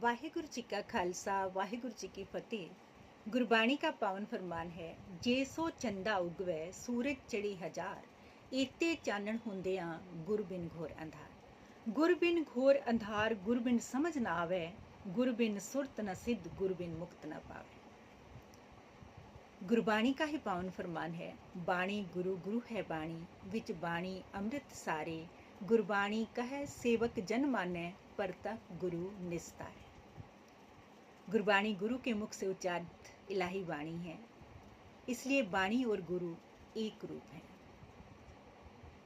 वाहिगुरु जी का खालसा वाहिगुरु जी की फतेह। गुरबाणी का पावन फरमान है, जे सो चंदा उगवै सूरज चढ़ी हजार एते चानण हुंदियां गुर बिन घोर अंधार। गुर बिन घोर अंधार गुर बिन समझ न आवे, गुर बिन सुरत न सिद्ध गुर बिन मुक्त न पावे। गुरबाणी का ही पावन फरमान है, बाणी गुरु गुरु है बाणी विच बाणी अमृत सारे। गुरबाणी कहे सेवक जन मानै परतक गुरु निस्तारे। गुरबाणी गुरु के मुख से उच्चारित इलाही वाणी है, इसलिए बाणी और गुरु एक रूप है।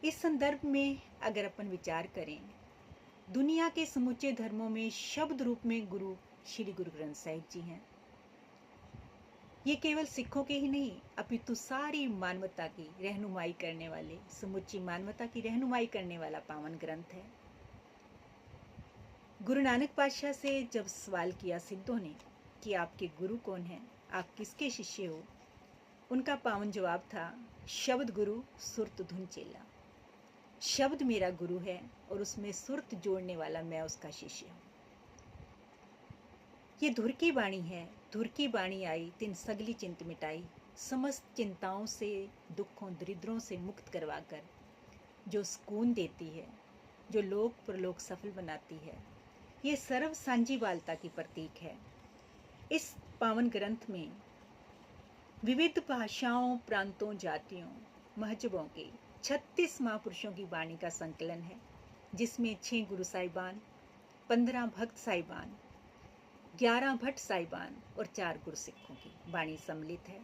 इस संदर्भ में अगर अपन विचार करें, दुनिया के समूचे धर्मों में शब्द रूप में गुरु श्री गुरु ग्रंथ साहिब जी हैं। ये केवल सिखों के ही नहीं अपितु सारी मानवता की रहनुमाई करने वाले, समूची मानवता की रहनुमाई करने वाला पावन ग्रंथ है। गुरु नानक पातशाह से जब सवाल किया सिद्धों ने कि आपके गुरु कौन हैं, आप किसके शिष्य हो, उनका पावन जवाब था, शब्द गुरु सुरत धुन चेला। शब्द मेरा गुरु है और उसमें सुरत जोड़ने वाला मैं उसका शिष्य हूँ। ये धुर की बाणी है, धुर की बाणी आई तिन सगली चिंत मिटाई। समस्त चिंताओं से, दुखों दरिद्रों से मुक्त करवाकर जो सुकून देती है, जो लोक परलोक सफल बनाती है, ये सर्व सांझीवालता की प्रतीक है। इस पावन ग्रंथ में विविध भाषाओं, प्रांतों, जातियों, महजबों के 36 महापुरुषों की वाणी का संकलन है, जिसमें 6 गुरु साहिबान, 15 भक्त साहिबान, 11 भट्ट साहिबान और 4 गुरसिखों की वाणी सम्मिलित है।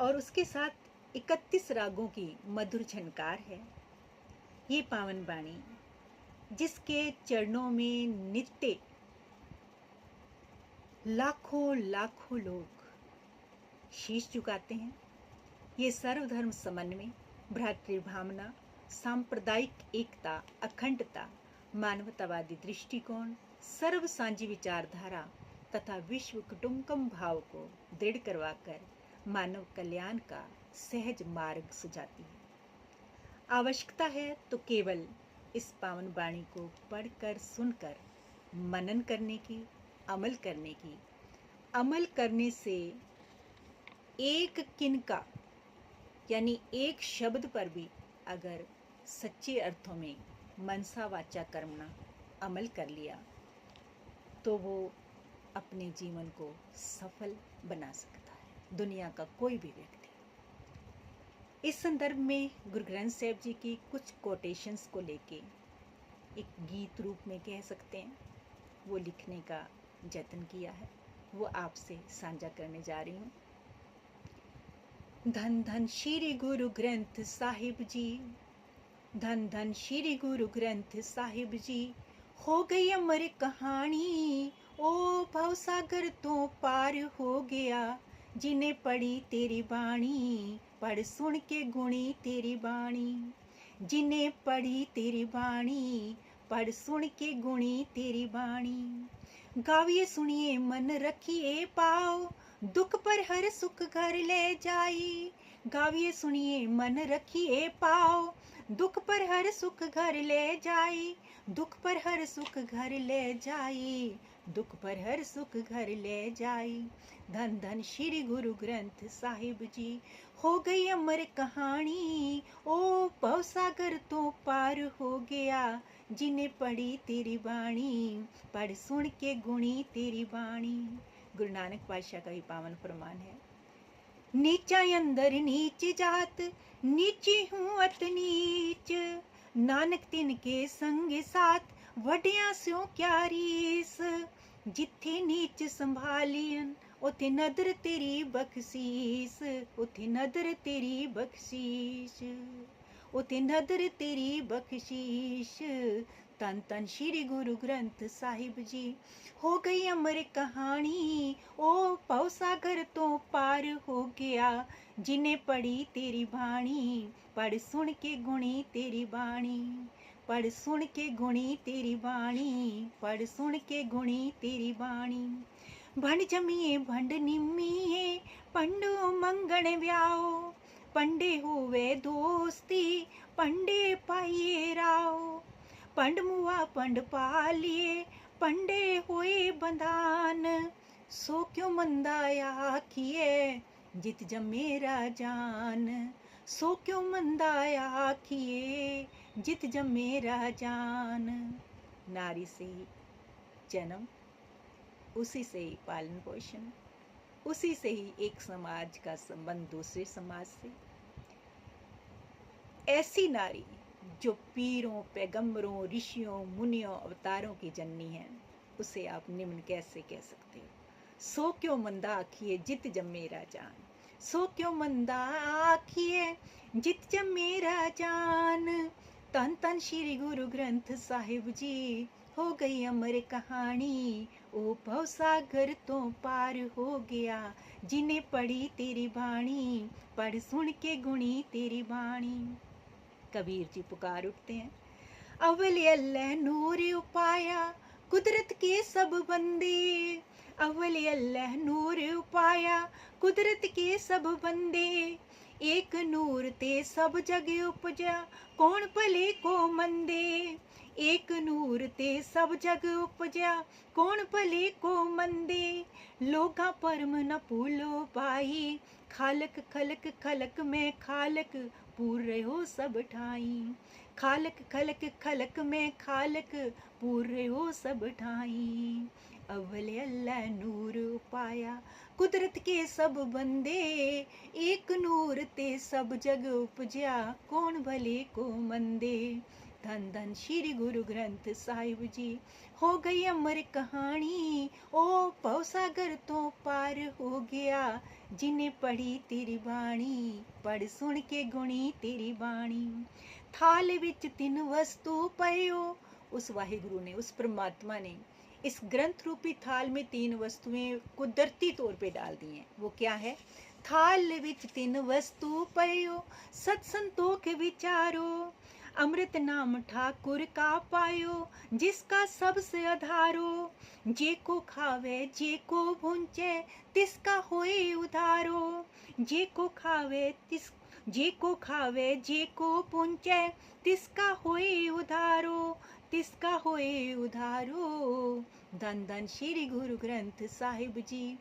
और उसके साथ 31 रागों की मधुर झनकार है। ये पावन वाणी जिसके चरणों में नित्य लाखों लाखों लोग शीश झुकाते हैं। ये सर्वधर्म समन्वय, भ्रातृभावना, सांप्रदायिक एकता, अखंडता, मानवतावादी दृष्टिकोण, सर्व सांझी विचारधारा तथा विश्व कुटुंबकम भाव को दृढ़ करवाकर मानव कल्याण का सहज मार्ग सुझाती है। आवश्यकता है तो केवल इस पावन वाणी को पढ़कर, सुनकर मनन करने की, अमल करने की। अमल करने से एक किनका यानी एक शब्द पर भी अगर सच्चे अर्थों में मनसा वाचा कर्मणा अमल कर लिया तो वो अपने जीवन को सफल बना सकता है, दुनिया का कोई भी व्यक्ति। इस संदर्भ में गुरु ग्रंथ साहिब जी की कुछ कोटेशंस को लेके एक गीत रूप में कह सकते हैं, वो लिखने का यत्न किया है, वो आपसे साझा करने जा रही हूँ। धन धन श्री गुरु ग्रंथ साहिब जी, धन धन श्री गुरु ग्रंथ साहिब जी, हो गई अमर कहानी, ओ भवसागर तो पार हो गया, जिन्हें पढ़ी तेरी बाणी, पढ़ सुन के गुणी तेरी बाणी। जिन्हें पढ़ी तेरी बाणी, पढ़ सुन के गुणी तेरी बाणी। गाविए सुनिए मन रखिए पाओ, दुख पर हर सुख घर ले जाई। गाविए सुनिए मन रखिए पाओ, दुख पर हर सुख घर ले जाई। दुख पर हर सुख घर ले जाई, दुख पर हर सुख घर ले जाई। धन धन श्री गुरु ग्रंथ साहिब जी, हो गई अमर कहानी, ओ भवसागर तो पार हो गया, जिन्हें पढ़ी तेरी बाणी, पढ़ सुन के गुणी तेरी बाणी। गुरु नानक पातशाह का ही पावन फरमान है। नीचा अंदर नीच जात, नीची हूँ अत नीच, नानक तिन के संग साथ वड्या स्यों क्या रीस। जिथे नीच संभालियन उथे नदर तेरी बख्शीस, उथे नदर तेरी बख्शीश, उथे नदर तेरी बख्शीश। तन तन श्री गुरु ग्रंथ साहिब जी, हो गई अमर कहानी, ओ भवसागर तो पार हो गया, जिन्हें पढ़ी तेरी बाणी, पढ़ सुन के गुणी तेरी बाणी। पढ़ सुन के गुणी तेरी बाणी, पढ़ सुन के गुणी तेरी बाणी। भंड जमिए भंड निम्मीए, पंडो मंगण व्याओ, पंडे होवे दोस्ती, पंडे पाइए राओ। पंड मुआ पंड पालिए, पंडे होए बंधान, सो क्यों मंदाया आखिए जित जमे राजान। सो क्यों मंदाया आखिए जित जमे राजान। नारी से ही जन्म, उसी से ही पालन पोषण, उसी से ही एक समाज का संबंध दूसरे समाज से। ऐसी नारी जो पीरों, पैगंबरों, ऋषियों, मुनियों, अवतारों की जननी है, उसे आप निम्न कैसे कह सकते हो? सो क्यों मंदा आखिए जित जम्मे राजान, सो क्यों मंदा आखिए जित जम्मे राजान। तन तन श्री गुरु ग्रंथ साहिब जी, हो गई अमर कहानी, ओ भवसागर तो पार हो गया, जिन्हें पढ़ी तेरी बाणी, पढ़ सुन के गुणी तेरी बाणी। कबीर जी पुकार उठते हैं, अव्वल अल्लाह नूर उपाया, कुदरत के सब बंदे। अव्वल अल्लाह नूर उपाया, कुदरत के सब बंदे। एक नूर ते सब जग उपजा, कौन भले को मंदे। एक नूर ते सब जग उपजा, कौन भले को मंदे। लोगा परम न भूलो भाई, खालक खलक खलक में खालक, पूरे हो सब ठाई। खालक खलक खलक में खालक, पूरे हो सब ठाई। अव्वल अल्लाह नूर उपाया, कुदरत के सब बंदे। एक नूर ते सब जग उपजा, कौन भले को मंदे। धन धन श्री गुरु ग्रंथ साहिब जी, हो गई अमर कहानी, ओ भवसागर तो पार हो गया, जिन्हें पढ़ी तेरी बाणी, पढ़ सुन के गुणी तेरी बाणी। थाल विच तीन वस्तु पयो, उस वाहिगुरु ने, उस परमात्मा ने इस ग्रंथ रूपी थाल में तीन वस्तुएं कुदरती तौर पे डाल दी हैं। वो क्या है? थाल विच तीन वस्तु पयो, सत्संतों के विचारो। अमृत नाम ठाकुर का पायो, जिसका सबसे आधारो। जे को खावे जे को भूंचे, तिसका होए उधारो। जे को खावे जे को खावे जे को पूंचे, तिसका होए उधारो, तिसका होए उधारो। धन धन श्री गुरु ग्रंथ साहिब जी,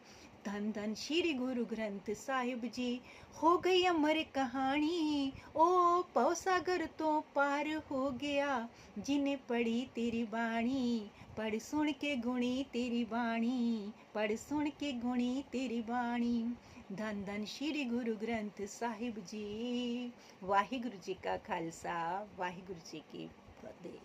धन धन श्री गुरु ग्रंथ साहिब जी, हो गई अमर कहानी, ओ भवसागर तो पार हो गया, जिन्हें पढ़ी तेरी बाणी, पढ़ सुन के गुणी तेरी बाणी, पढ़ सुन के गुणी तेरी बाणी। धन धन श्री गुरु ग्रंथ साहिब जी। वाहिगुरु जी का खालसा, वाहिगुरु जी की फतेह।